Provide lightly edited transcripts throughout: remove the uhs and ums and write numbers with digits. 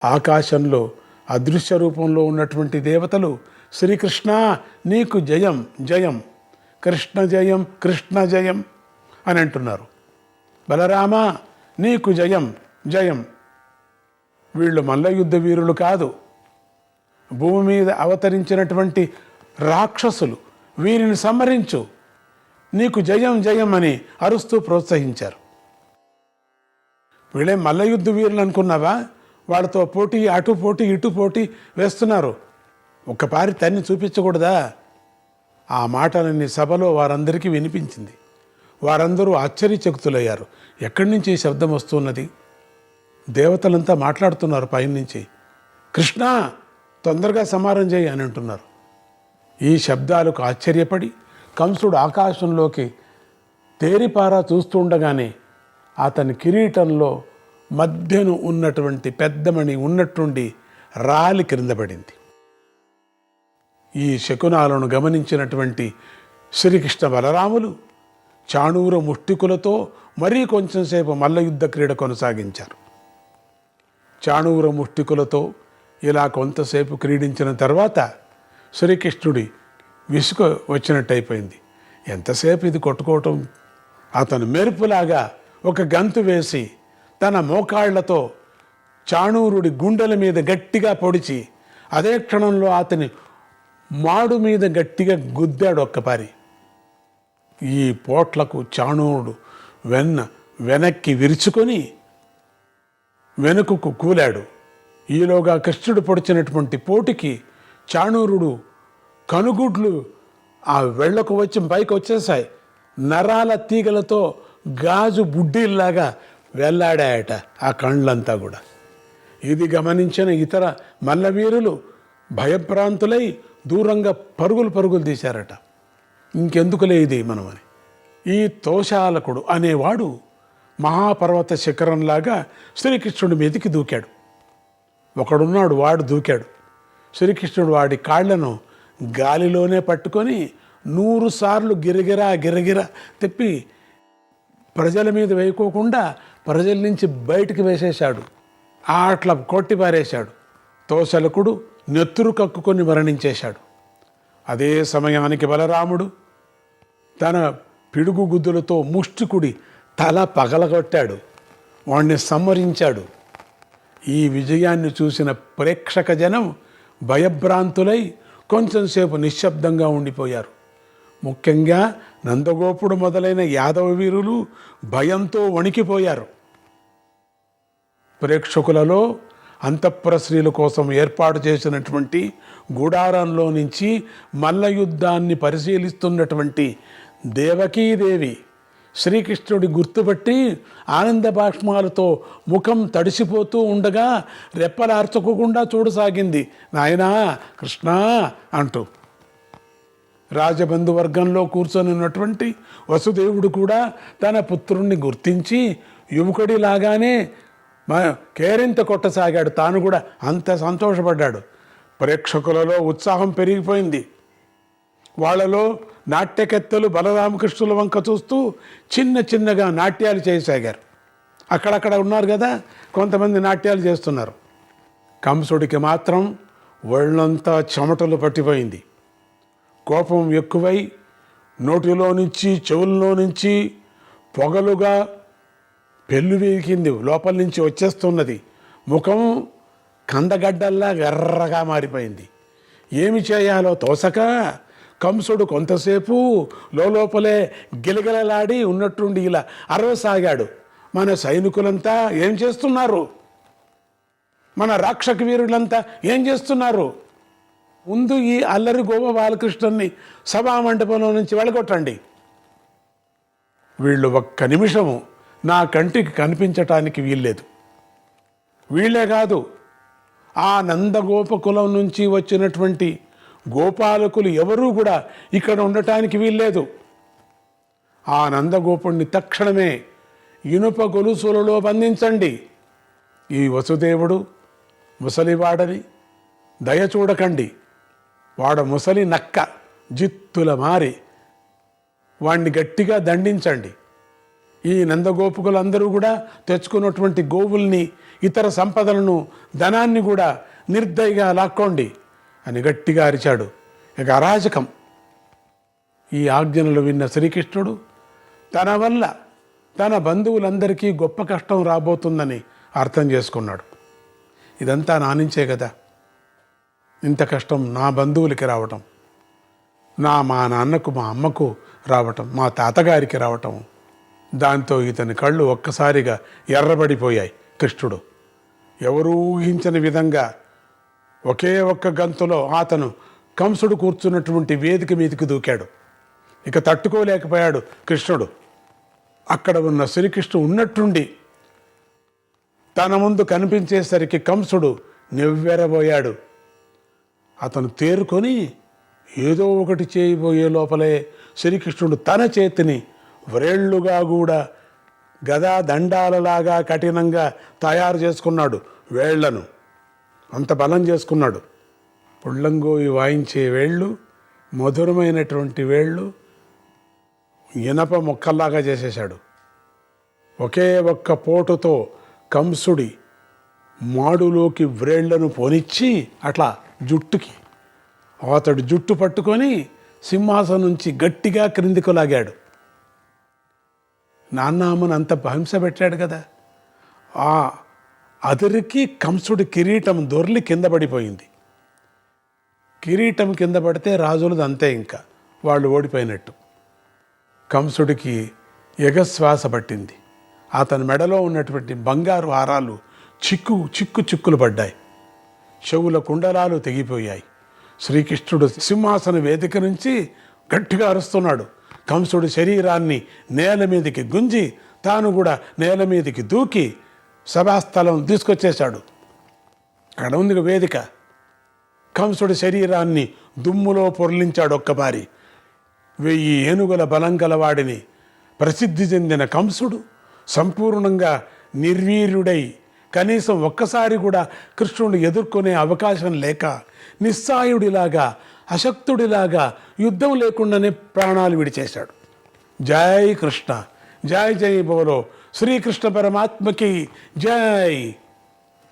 ఆకాశంలో అదృశ్య రూపంలో ఉన్నటువంటి దేవతలు శ్రీకృష్ణ నీకు జయం జయం, కృష్ణ జయం కృష్ణ జయం అని అంటున్నారు. బలరామ నీకు జయం జయం. వీళ్ళు మల్లయుద్ధ వీరులు కాదు, భూమి మీద అవతరించినటువంటి రాక్షసులు. వీరిని సంహరించు, నీకు జయం జయం అని అరుస్తూ ప్రోత్సహించారు. వీళ్ళే మల్లయుద్ధ వీరులు అనుకున్నావా? వాళ్ళతో పోటీ, అటు పోటీ ఇటు పోటీ వేస్తున్నారు. ఒక్కపారి తన్ని చూపించకూడదా? ఆ మాటలన్నీ సభలో వారందరికీ వినిపించింది. వారందరూ ఆశ్చర్యచకితులయ్యారు. ఎక్కడి నుంచి ఈ శబ్దం వస్తున్నది? దేవతలంతా మాట్లాడుతున్నారు పైనుంచి. కృష్ణ తొందరగా సంహారం చేయి అని అంటున్నారు. ఈ శబ్దాలకు ఆశ్చర్యపడి కంసుడు ఆకాశంలోకి తేరిపారా చూస్తుండగానే అతని కిరీటంలో మధ్యను ఉన్నటువంటి పెద్దమణి ఉన్నట్టుండి రాలి క్రింద పడింది. ఈ శకునాలను గమనించినటువంటి శ్రీకృష్ణ బలరాములు చాణూర ముష్టికులతో మరీ కొంచెంసేపు మల్లయుద్ధ క్రీడ కొనసాగించారు. చాణూర ముష్టికులతో ఇలా కొంతసేపు క్రీడించిన తర్వాత శ్రీకృష్ణుడి విసుగు వచ్చినట్టయిపోయింది. ఎంతసేపు ఇది కొట్టుకోవటం? అతను మెరుపులాగా ఒక గంతు వేసి తన మోకాళ్లతో చాణూరుడి గుండెల మీద గట్టిగా పొడిచి అదే క్షణంలో అతని మాడు మీద గట్టిగా గుద్దాడు ఒక్కపారి. ఈ పోట్లకు చాణూరుడు వెనక్కి విరుచుకొని వెనుకకు కూలాడు. ఈలోగా కృష్ణుడు పొడిచినటువంటి పోటుకి చాణూరుడు కనుగుడ్లు ఆ వెళ్లకు వచ్చి పైకి వచ్చేసాయి. నరాల తీగలతో గాజు బుడ్డీల్లాగా వెళ్లాడాయట ఆ కళ్ళంతా కూడా. ఇది గమనించిన ఇతర మల్లవీరులు భయభ్రాంతులై దూరంగా పరుగులు తీశారట. ఇంకెందుకులే ఇది మనమని. ఈ తోషాలకుడు అనేవాడు మహాపర్వత శిఖరంలాగా శ్రీకృష్ణుడి మీదకి దూకాడు. ఒకడున్నాడు, వాడు దూకాడు. శ్రీకృష్ణుడు వాడి కాళ్లను గాలిలోనే పట్టుకొని 100 సార్లు గిరగిరా తిప్పి ప్రజల మీద వేయకోకుండా ప్రజల నుంచి బయటికి వేసేశాడు. అట్లా కొట్టి పారేశాడు. తోషలకుడు నెత్తురు కక్కుకొని మరణించేశాడు. అదే సమయానికి బలరాముడు తన పిడుగు గుద్దులతో ముష్టికుడి తల పగలగొట్టాడు, వాణ్ణి సంహరించాడు. ఈ విజయాన్ని చూసిన ప్రేక్షక జనం భయభ్రాంతులై కొంచెంసేపు నిశ్శబ్దంగా ఉండిపోయారు. ముఖ్యంగా నందగోపుడు మొదలైన యాదవ వీరులు భయంతో వణికిపోయారు. ప్రేక్షకులలో అంతఃపుర స్త్రీల కోసం ఏర్పాటు చేసినటువంటి గుడారంలో నుంచి మల్లయుద్ధాన్ని పరిశీలిస్తున్నటువంటి దేవకీదేవి శ్రీకృష్ణుడి గుర్తుపట్టి ఆనంద బాష్మాలతో ముఖం తడిసిపోతూ ఉండగా రెప్పలార్చుకోకుండా చూడసాగింది. నాయనా కృష్ణ అంటూ. రాజబంధువర్గంలో కూర్చొని ఉన్నటువంటి వసుదేవుడు కూడా తన పుత్రుణ్ణి గుర్తించి యువకుడిలాగానే కేరింత కొట్టసాగాడు. తాను కూడా అంత సంతోషపడ్డాడు. ప్రేక్షకులలో ఉత్సాహం పెరిగిపోయింది. వాళ్ళలో నాట్యకెత్తలు బలరామకృష్ణుల వంక చూస్తూ చిన్నగా నాట్యాలు చేయసాగారు. అక్కడక్కడ ఉన్నారు కదా, కొంతమంది నాట్యాలు చేస్తున్నారు. కంసుడికి మాత్రం ఒళ్ళంతా చెమటలు పట్టిపోయింది. కోపం ఎక్కువై నోటిలో నుంచి చెవుల్లో నుంచి పొగలుగా పెళ్ళు వీకింది, లోపల నుంచి వచ్చేస్తున్నది. ముఖం కందగడ్డల్లా ఎర్రగా మారిపోయింది. ఏమి చేయాలో తోసక కంసుడు కొంతసేపు లోపలే గిలగిలలాడి ఉన్నట్టుండి ఇలా అరవసాగాడు. మన సైనికులంతా ఏం చేస్తున్నారు? మన రాక్షక వీరులంతా ఏం చేస్తున్నారు? ముందు ఈ అల్లరి గోవ బాలకృష్ణుని సభామండపంలో నుంచి వెళ్ళగొట్టండి. వీళ్ళు ఒక్క నిమిషము నా కంటికి కనిపించటానికి వీల్లేదు. వీళ్ళే కాదు, ఆ నందగోపకులం నుంచి వచ్చినటువంటి గోపాలకులు ఎవరూ కూడా ఇక్కడ ఉండటానికి వీల్లేదు. ఆ నందగోపుణ్ణి తక్షణమే ఇనుప గొలుసులలో బంధించండి. ఈ వసుదేవుడు ముసలివాడని దయ చూడకండి. వాడు ముసలి నక్క జిత్తుల మారి వాణ్ణి గట్టిగా దండించండి. ఈ నందగోపుకులందరూ కూడా తెచ్చుకున్నటువంటి గోవుల్ని, ఇతర సంపదలను, ధనాన్ని కూడా నిర్దయగా లాక్కోండి అని గట్టిగా అరిచాడు. ఇక అరాజకం. ఈ ఆజ్ఞలు విన్న శ్రీకృష్ణుడు తన వల్ల తన బంధువులందరికీ గొప్ప కష్టం రాబోతుందని అర్థం చేసుకున్నాడు. ఇదంతా నా నుంచే కదా, ఇంత కష్టం నా బంధువులకి రావటం, మా నాన్నకు, మా అమ్మకు రావటం, మా తాతగారికి రావటం. దాంతో ఇతని కళ్ళు ఒక్కసారిగా ఎర్రబడిపోయాయి. కృష్ణుడు ఎవరూ ఊహించని విధంగా ఒకే ఒక్క గంతులో అతను కంసుడు కూర్చున్నటువంటి వేదిక మీదకి దూకాడు. ఇక తట్టుకోలేకపోయాడు కృష్ణుడు. అక్కడ ఉన్న శ్రీకృష్ణుడు ఉన్నట్టుండి తన ముందు కనిపించేసరికి కంసుడు నివ్వెరబోయాడు. అతను తేరుకొని ఏదో ఒకటి చేయబోయే లోపలే శ్రీకృష్ణుడు తన చేతిని వ్రేళ్లుగా కూడా గదా దండాలలాగా కఠినంగా తయారు చేసుకున్నాడు. వేళ్లను అంత బలం చేసుకున్నాడు. పుళ్ళంగోయి వాయించే వేళ్ళు, మధురమైనటువంటి వేళ్ళు ఇనప మొక్కల్లాగా చేసేశాడు. ఒకే ఒక్క పోటుతో కంసుడి మాడులోకి వ్రేళ్లను పోనిచ్చి అట్లా జుట్టుకి అతడు జుట్టు పట్టుకొని సింహాసనం నుంచి గట్టిగా క్రిందికి లాగాడు. నాన్నమ్మను అంత హింస పెట్టాడు కదా. ఆ అదిరికి కంసుడి కిరీటం దొర్లి కింద పడిపోయింది. కిరీటం కింద పడితే రాజులది అంతే, ఇంకా వాళ్ళు ఓడిపోయినట్టు. కంసుడికి ఎగశ్వాస పట్టింది. అతని మెడలో ఉన్నటువంటి బంగారు హారాలు చిక్కులు పడ్డాయి. చెవుల కుండలాలు తెగిపోయాయి. శ్రీకృష్ణుడు సింహాసన వేదిక నుంచి గట్టిగా అరుస్తున్నాడు. కంసుడి శరీరాన్ని నేల మీదకి గుంజి తాను కూడా నేల మీదకి దూకి సభాస్థలం తీసుకొచ్చేశాడు. అక్కడ ఉంది వేదిక. కంసుడి శరీరాన్ని దుమ్ములో పొర్లించాడు ఒక్కబారి. 1000 ఏనుగుల బలం గలవాడిని ప్రసిద్ధి చెందిన కంసుడు సంపూర్ణంగా నిర్వీర్యుడై కనీసం ఒక్కసారి కూడా కృష్ణుడిని ఎదుర్కొనే అవకాశం లేక నిస్సాయుడిలాగా, అశక్తుడిలాగా యుద్ధం లేకుండానే ప్రాణాలు విడిచేశాడు. జై కృష్ణ, జై జై బోలో శ్రీకృష్ణ పరమాత్మకి జై.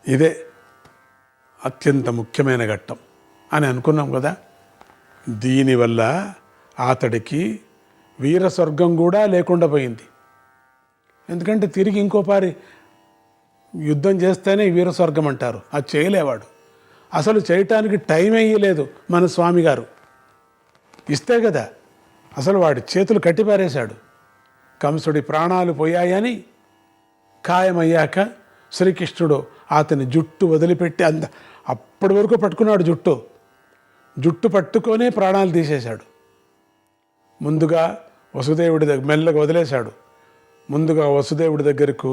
ఇదే అత్యంత ముఖ్యమైన ఘట్టం అని అనుకున్నాం కదా. దీనివల్ల అతడికి వీరస్వర్గం కూడా లేకుండా పోయింది. ఎందుకంటే తిరిగి ఇంకోపారి యుద్ధం చేస్తేనే వీరస్వర్గం అంటారు. అది చేయలేవాడు. అసలు చేయటానికి టైం అయ్యలేదు మన స్వామి గారు. ఇస్తే కదా అసలు వాడి చేతులు కట్టిపారేశాడు. కంసుడి ప్రాణాలు పోయాయని ఖాయమయ్యాక శ్రీకృష్ణుడు అతని జుట్టు వదిలిపెట్టి అప్పటి వరకు పట్టుకున్నాడు. జుట్టు పట్టుకొనే ప్రాణాలు తీసేశాడు. ముందుగా వసుదేవుడి దగ్గర మెల్లగా వదిలేశాడు. ముందుగా వసుదేవుడి దగ్గరకు,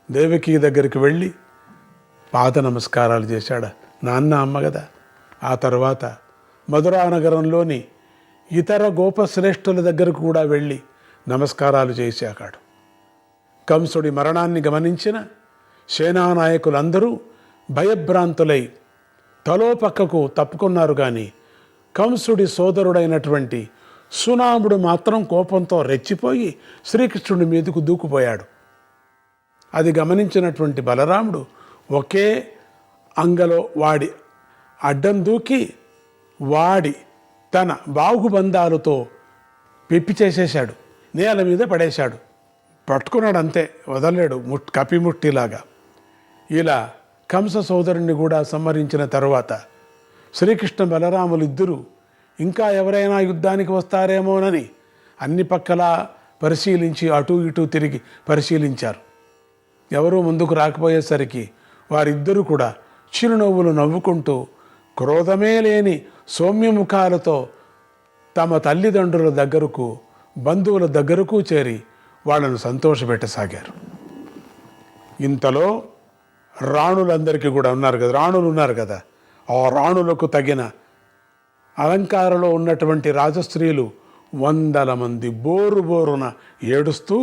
దేవకి దగ్గరికి వెళ్ళి పాద నమస్కారాలు చేశాడు. నాన్న అమ్మ కదా. ఆ తర్వాత మధురా నగరంలోని ఇతర గోపశ్రేష్ఠుల దగ్గరకు కూడా వెళ్ళి నమస్కారాలు చేశాడు. కంసుడి మరణాన్ని గమనించిన సేనానాయకులందరూ భయభ్రాంతులై తలో పక్కకు తప్పుకున్నారు. కానీ కంసుడి సోదరుడైనటువంటి సునాముడు మాత్రం కోపంతో రెచ్చిపోయి శ్రీకృష్ణుడి మీదకు దూకుపోయాడు. అది గమనించినటువంటి బలరాముడు ఒకే అంగలో వాడి అడ్డం దూకి వాడి తన బాహుబంధాలతో పెప్పి చేసేశాడు. నేల మీద పడేశాడు. పట్టుకున్నాడు అంతే, వదలలేడు. కపిముట్టిలాగా. ఇలా కంస సోదరుణ్ణి కూడా సంహరించిన తరువాత శ్రీకృష్ణ బలరాములు ఇద్దరూ ఇంకా ఎవరైనా యుద్ధానికి వస్తారేమోనని అన్ని పక్కలా పరిశీలించి అటూ ఇటూ తిరిగి పరిశీలించారు. ఎవరూ ముందుకు రాకపోయేసరికి వారిద్దరూ కూడా చిరునవ్వులు నవ్వుకుంటూ క్రోధమే లేని సౌమ్యముఖాలతో తమ తల్లిదండ్రుల దగ్గరకు, బంధువుల దగ్గరకు చేరి వాళ్ళను సంతోషపెట్టసాగారు. ఇంతలో రాణులందరికీ కూడా రాణులు ఉన్నారు కదా. ఆ రాణులకు తగిన అలంకారంలో ఉన్నటువంటి రాజస్త్రీలు 100 మంది బోరున ఏడుస్తూ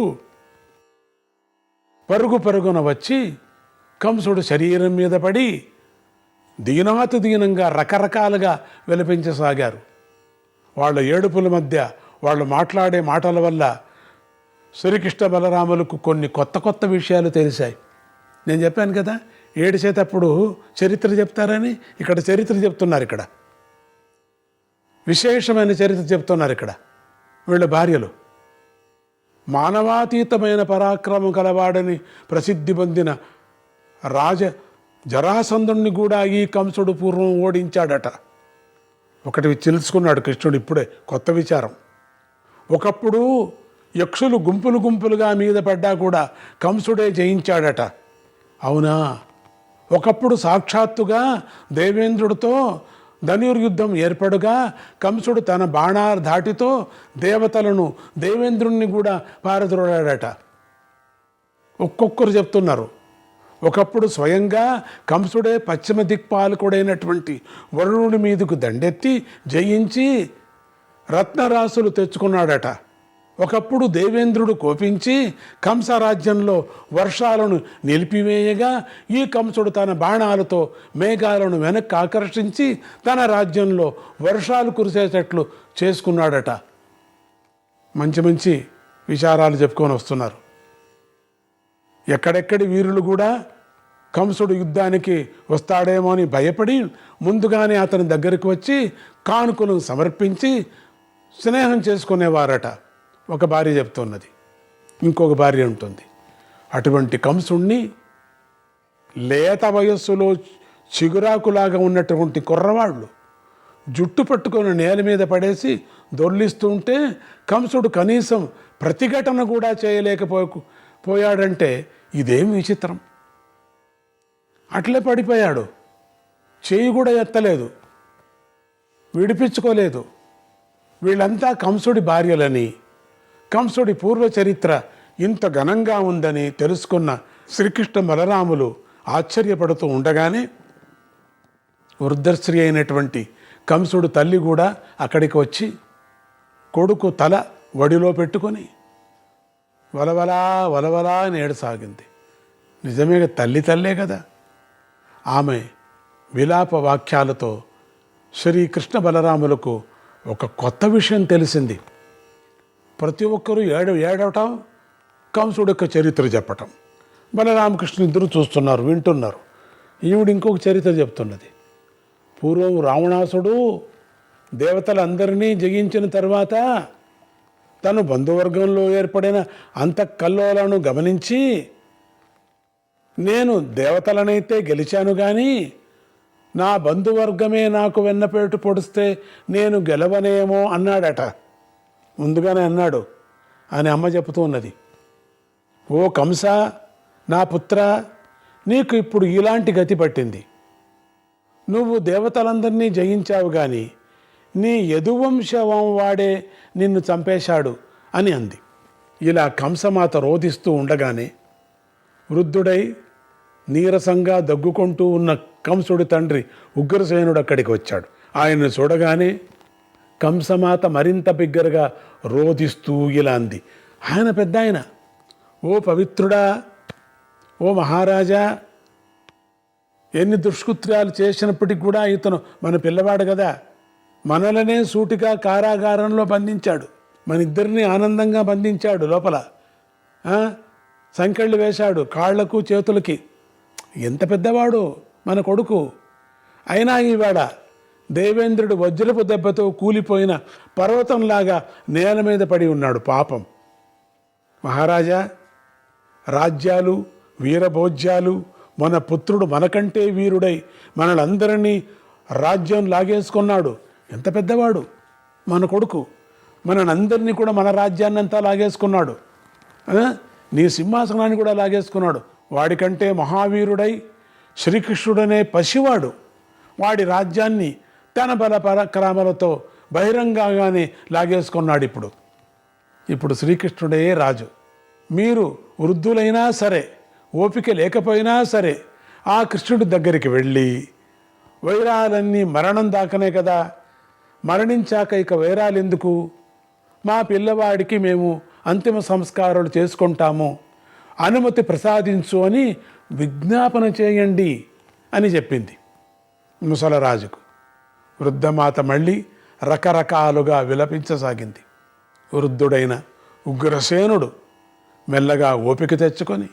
పరుగున వచ్చి కంసుడు శరీరం మీద పడి దీనంగా రకరకాలుగా విలపించసాగారు. వాళ్ళ ఏడుపుల మధ్య, వాళ్ళు మాట్లాడే మాటల వల్ల శ్రీకృష్ణ బలరాములకు కొన్ని కొత్త కొత్త విషయాలు తెలిసాయి. నేను చెప్పాను కదా, ఏడిచేటప్పుడు చరిత్ర చెప్తారని. ఇక్కడ చరిత్ర చెప్తున్నారు. ఇక్కడ విశేషమైన చరిత్ర చెప్తున్నారు. ఇక్కడ వీళ్ళ భార్యలు మానవాతీతమైన పరాక్రమం కలవాడని ప్రసిద్ధి పొందిన జరాసంధుణ్ణి కూడా ఈ కంసుడు పూర్వం ఓడించాడట. ఒకటి తెలుసుకున్నాడు కృష్ణుడు ఇప్పుడే, కొత్త విచారం. ఒకప్పుడు యక్షులు గుంపులు గుంపులుగా మీద పడ్డా కూడా కంసుడే జయించాడట. అవునా? ఒకప్పుడు సాక్షాత్తుగా దేవేంద్రుడితో ధనుర్యుద్ధం ఏర్పడుగా కంసుడు తన బాణాల ధాటితో దేవతలను, దేవేంద్రుణ్ణి కూడా పారద్రోలాడట. ఒక్కొక్కరు చెప్తున్నారు. ఒకప్పుడు స్వయంగా కంసుడే పశ్చిమ దిక్పాలకుడైనటువంటి వరుణుడి మీదకు దండెత్తి జయించి రత్నరాశులు తెచ్చుకున్నాడట. ఒకప్పుడు దేవేంద్రుడు కోపించి కంసరాజ్యంలో వర్షాలను నిలిపివేయగా ఈ కంసుడు తన బాణాలతో మేఘాలను వెనక్కి ఆకర్షించి తన రాజ్యంలో వర్షాలు కురిసేటట్లు చేసుకున్నాడట. మంచి మంచి విచారాలు చెప్పుకొని వస్తున్నారు. ఎక్కడెక్కడి వీరులు కూడా కంసుడు యుద్ధానికి వస్తాడేమో అని భయపడి ముందుగానే అతని దగ్గరికి వచ్చి కానుకలను సమర్పించి స్నేహం చేసుకునేవారట. ఒక భార్య చెప్తున్నది. ఇంకొక భార్య ఉంటుంది. అటువంటి కంసుణ్ణి లేత వయస్సులో చిగురాకులాగా ఉన్నటువంటి కుర్రవాళ్ళు జుట్టు పట్టుకొని నేల మీద పడేసి దొర్లిస్తుంటే కంసుడు కనీసం ప్రతిఘటన కూడా చేయలేకపోయాడంటే ఇదేం విచిత్రం. అట్లే పడిపోయాడు. చేయి కూడా ఎత్తలేదు, విడిపించుకోలేదు. వీళ్ళంతా కంసుడి భార్యలని, కంసుడి పూర్వ చరిత్ర ఇంత ఘనంగా ఉందని తెలుసుకున్న శ్రీకృష్ణ బలరాములు ఆశ్చర్యపడుతూ ఉండగానే వృద్ధశ్రీ అయినటువంటి కంసుడు తల్లి కూడా అక్కడికి వచ్చి కొడుకు తల వడిలో పెట్టుకొని వలవలా వలవలా అని ఏడసాగింది. నిజమే, తల్లే కదా. ఆమె విలాప వాక్యాలతో శ్రీకృష్ణ బలరాములకు ఒక కొత్త విషయం తెలిసింది. ప్రతి ఒక్కరూ ఏడవటం, కంసుడు యొక్క చరిత్ర చెప్పటం. బలరామకృష్ణ ఇద్దరు చూస్తున్నారు, వింటున్నారు. ఈవిడ ఇంకొక చరిత్ర చెప్తున్నది. పూర్వం రావణాసుడు దేవతలందరినీ జయించిన తర్వాత తను బంధువర్గంలో ఏర్పడిన అంతఃకల్లోలను గమనించి నేను దేవతలనైతే గెలిచాను కానీ నా బంధువర్గమే నాకు వెన్నపేటు పొడిస్తే నేను గెలవనేమో అన్నాడట. ముందుగానే అన్నాడు అని అమ్మ చెబుతూ ఉన్నది. ఓ కంస, నా పుత్ర, నీకు ఇప్పుడు ఇలాంటి గతి పట్టింది. నువ్వు దేవతలందరినీ జయించావు కానీ నీ యదువంశవం వాడే నిన్ను చంపేశాడు అని అంది. ఇలా కంసమాత రోధిస్తూ ఉండగానే వృద్ధుడై నీరసంగా దగ్గుకుంటూ ఉన్న కంసుడి తండ్రి ఉగ్రసేనుడు అక్కడికి వచ్చాడు. ఆయన్ని చూడగానే కంసమాత మరింత బిగ్గరగా రోధిస్తూ ఇలా అంది. ఆయన పెద్ద ఆయన, ఓ పవిత్రుడా, ఓ మహారాజా, ఎన్ని దుష్కృత్యాలు చేసినప్పటికీ కూడా ఇతను మన పిల్లవాడు కదా, మనలనే సూటిగా కారాగారంలో బంధించాడు, మన ఇద్దరిని ఆనందంగా బంధించాడు లోపల, సంకెళ్ళు వేశాడు కాళ్లకు చేతులకి. ఎంత పెద్దవాడు మన కొడుకు. అయినా ఈవాడ దేవేంద్రుడు వజ్రపు దెబ్బతో కూలిపోయిన పర్వతంలాగా నేల మీద పడి ఉన్నాడు పాపం. మహారాజా, రాజ్యాలు, వీరభోజ్యాలు, మన పుత్రుడు మనకంటే వీరుడై మనలందరినీ రాజ్యం లాగేసుకున్నాడు. ఎంత పెద్దవాడు మన కొడుకు, మనందరినీ కూడా మన రాజ్యాన్నంతా లాగేసుకున్నాడు. నీ సింహాసనాన్ని కూడా లాగేసుకున్నాడు. వాడికంటే మహావీరుడై శ్రీకృష్ణుడనే పసివాడు వాడి రాజ్యాన్ని తన బల పరాక్రమాలతో బహిరంగంగానే లాగేసుకున్నాడు. ఇప్పుడు శ్రీకృష్ణుడే రాజు. మీరు వృద్ధులైనా సరే, ఓపిక లేకపోయినా సరే ఆ కృష్ణుడి దగ్గరికి వెళ్ళి, వైరాలన్నీ మరణం దాకనే కదా, మరణించాక ఇక వైరాలు ఎందుకు, మా పిల్లవాడికి మేము అంతిమ సంస్కారాలు చేసుకుంటాము, అనుమతి ప్రసాదించు అని విజ్ఞాపన చేయండి అని చెప్పింది ముసలరాజుకు. వృద్ధమాత మళ్ళీ రకరకాలుగా విలపించసాగింది. వృద్ధుడైన ఉగ్రసేనుడు మెల్లగా ఓపిక తెచ్చుకొని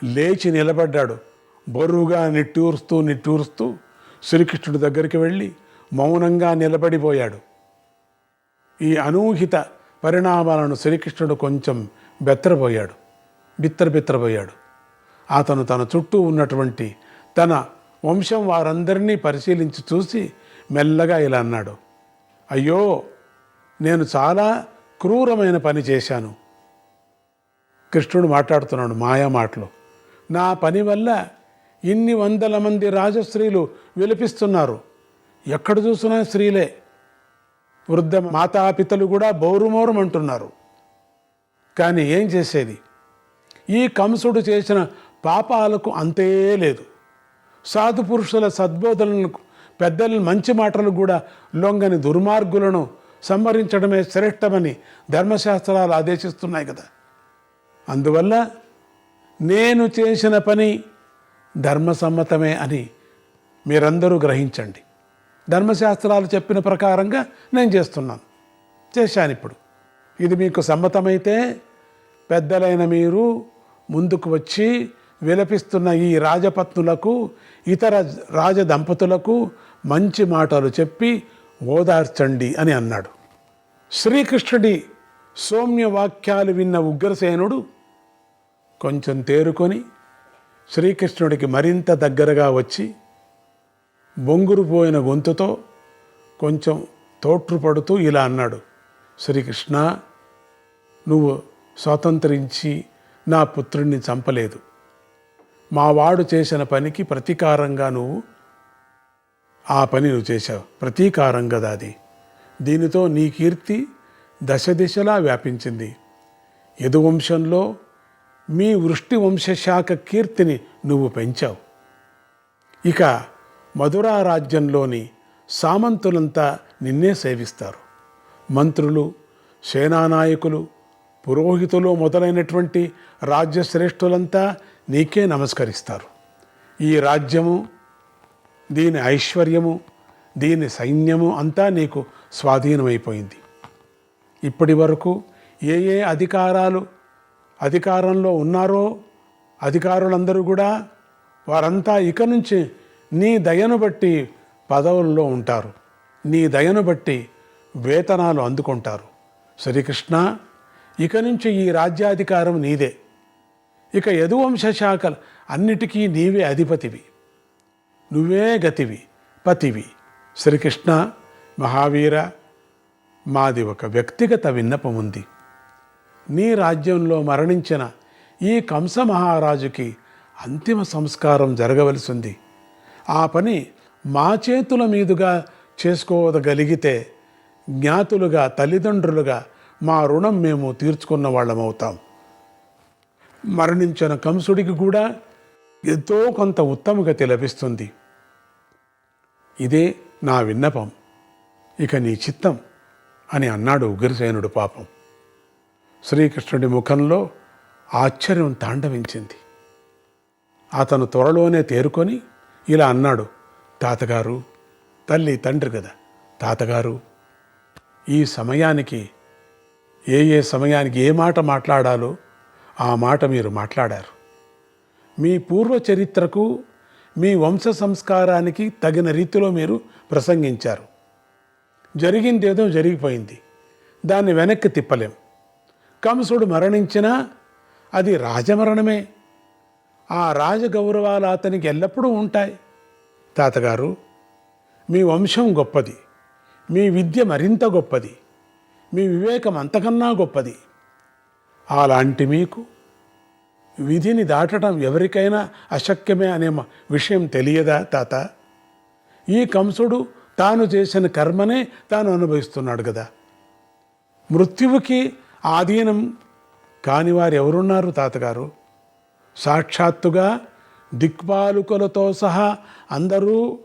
లేచి నిలబడ్డాడు. బరువుగా నిట్టూరుస్తూ శ్రీకృష్ణుడి దగ్గరికి వెళ్ళి మౌనంగా నిలబడిపోయాడు. ఈ అనూహిత పరిణామాలను శ్రీకృష్ణుడు కొంచెం బిత్తరపోయాడు. అతను తన చుట్టూ ఉన్నటువంటి తన వంశం వారందరినీ పరిశీలించి చూసి మెల్లగా ఇలా అన్నాడు, అయ్యో, నేను చాలా క్రూరమైన పని చేశాను. కృష్ణుడు మాట్లాడుతున్నాడు మాయా మాటలు. నా పని వల్ల ఇన్ని వందల మంది రాజస్త్రీలు విలపిస్తున్నారు. ఎక్కడ చూసినా స్త్రీలే. వృద్ధ మాతాపితలు కూడా బౌరుమోరుమంటున్నారు. కానీ ఏం చేసేది? ఈ కంసుడు చేసిన పాపాలకు అంతే లేదు. సాధు పురుషుల సద్బోధనలకు, పెద్దల మంచి మాటలు కూడా లొంగని దుర్మార్గులను సంహరించడమే శ్రేష్టమని ధర్మశాస్త్రాలు ఆదేశిస్తున్నాయి కదా. అందువల్ల నేను చేసిన పని ధర్మసమ్మతమే అని మీరందరూ గ్రహించండి. ధర్మశాస్త్రాలు చెప్పిన ప్రకారంగా నేను చేశాను. ఇప్పుడు ఇది మీకు సమ్మతమైతే పెద్దలైన మీరు ముందుకు వచ్చి విలపిస్తున్న ఈ రాజపత్నులకు, ఇతర రాజదంపతులకు మంచి మాటలు చెప్పి ఓదార్చండి అని అన్నాడు. శ్రీకృష్ణుడి సౌమ్య వాక్యాలు విన్న ఉగ్రసేనుడు కొంచెం తేరుకొని శ్రీకృష్ణుడికి మరింత దగ్గరగా వచ్చి బొంగురుపోయిన గొంతుతో కొంచెం తోట్రుపడుతూ ఇలా అన్నాడు, శ్రీకృష్ణ, నువ్వు స్వాతంత్రించి నా పుత్రుణ్ణి చంపలేదు. మావాడు చేసిన పనికి ప్రతీకారంగా నువ్వు చేశావు. ప్రతీకారం కదా అది. దీనితో నీ కీర్తి దశ దిశలా వ్యాపించింది. యదువంశంలో మీ వృష్టి వంశశాఖ కీర్తిని నువ్వు పెంచావు. ఇక మధురా రాజ్యంలోని సామంతులంతా నిన్నే సేవిస్తారు. మంత్రులు, సేనానాయకులు, పురోహితులు మొదలైనటువంటి రాజ్యశ్రేష్ఠులంతా నీకే నమస్కరిస్తారు. ఈ రాజ్యము, దీని ఐశ్వర్యము, దీని సైన్యము అంతా నీకు స్వాధీనమైపోయింది. ఇప్పటి వరకు ఏ అధికారంలో ఉన్నారో అధికారులందరూ కూడా వారంతా ఇక నుంచి నీ దయను బట్టి పదవుల్లో ఉంటారు. నీ దయను బట్టి వేతనాలు అందుకుంటారు. శ్రీకృష్ణ, ఇక నుంచి ఈ రాజ్యాధికారం నీదే. ఇక యదువంశ శాఖలు అన్నిటికీ నీవే అధిపతివి. నువ్వే గతివి, పతివి. శ్రీకృష్ణ, మహావీర, మాది ఒక వ్యక్తిగత విన్నపం ఉంది. నీ రాజ్యంలో మరణించిన ఈ కంస మహారాజుకి అంతిమ సంస్కారం జరగవలసింది. ఆ పని మా చేతుల మీదుగా చేసుకోగలిగితే జ్ఞాతులుగా, తల్లిదండ్రులుగా మా రుణం మేము తీర్చుకున్న వాళ్ళమవుతాం. మరణించిన కంసుడికి కూడా ఎంతో కొంత ఉత్తమ గతి లభిస్తుంది. ఇదే నా విన్నపం. ఇక నీ చిత్తం అని అన్నాడు ఉగ్రసేనుడు. పాపం శ్రీకృష్ణుడి ముఖంలో ఆశ్చర్యం తాండవించింది. అతను త్వరలోనే తేరుకొని ఇలా అన్నాడు, తాతగారు, తల్లి తండ్రి కదా, తాతగారు, ఈ సమయానికి ఏ సమయానికి ఏ మాట మాట్లాడాలో ఆ మాట మీరు మాట్లాడారు. మీ పూర్వ చరిత్రకు, మీ వంశ సంస్కారానికి తగిన రీతిలో మీరు ప్రసంగించారు. జరిగిందేదో జరిగిపోయింది, దాన్ని వెనక్కి తిప్పలేం. కంసుడు మరణించినా అది రాజమరణమే. ఆ రాజగౌరవాలు అతనికి ఎల్లప్పుడూ ఉంటాయి. తాతగారు, మీ వంశం గొప్పది, మీ విద్య మరింత గొప్పది, మీ వివేకం అంతకన్నా గొప్పది. అలాంటి మీకు విధిని దాటడం ఎవరికైనా అశక్యమే అనే విషయం తెలియదా తాత? ఈ కంసుడు తాను చేసిన కర్మనే తాను అనుభవిస్తున్నాడు కదా. మృత్యువుకి ఆధీనం కాని వారు ఎవరున్నారు తాతగారు? సాక్షాత్తుగా దిక్పాలుకులతో సహా అందరూ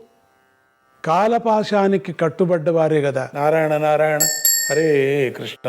కాలపాశానికి కట్టుబడ్డవారే కదా. నారాయణ నారాయణ, హరే కృష్ణ.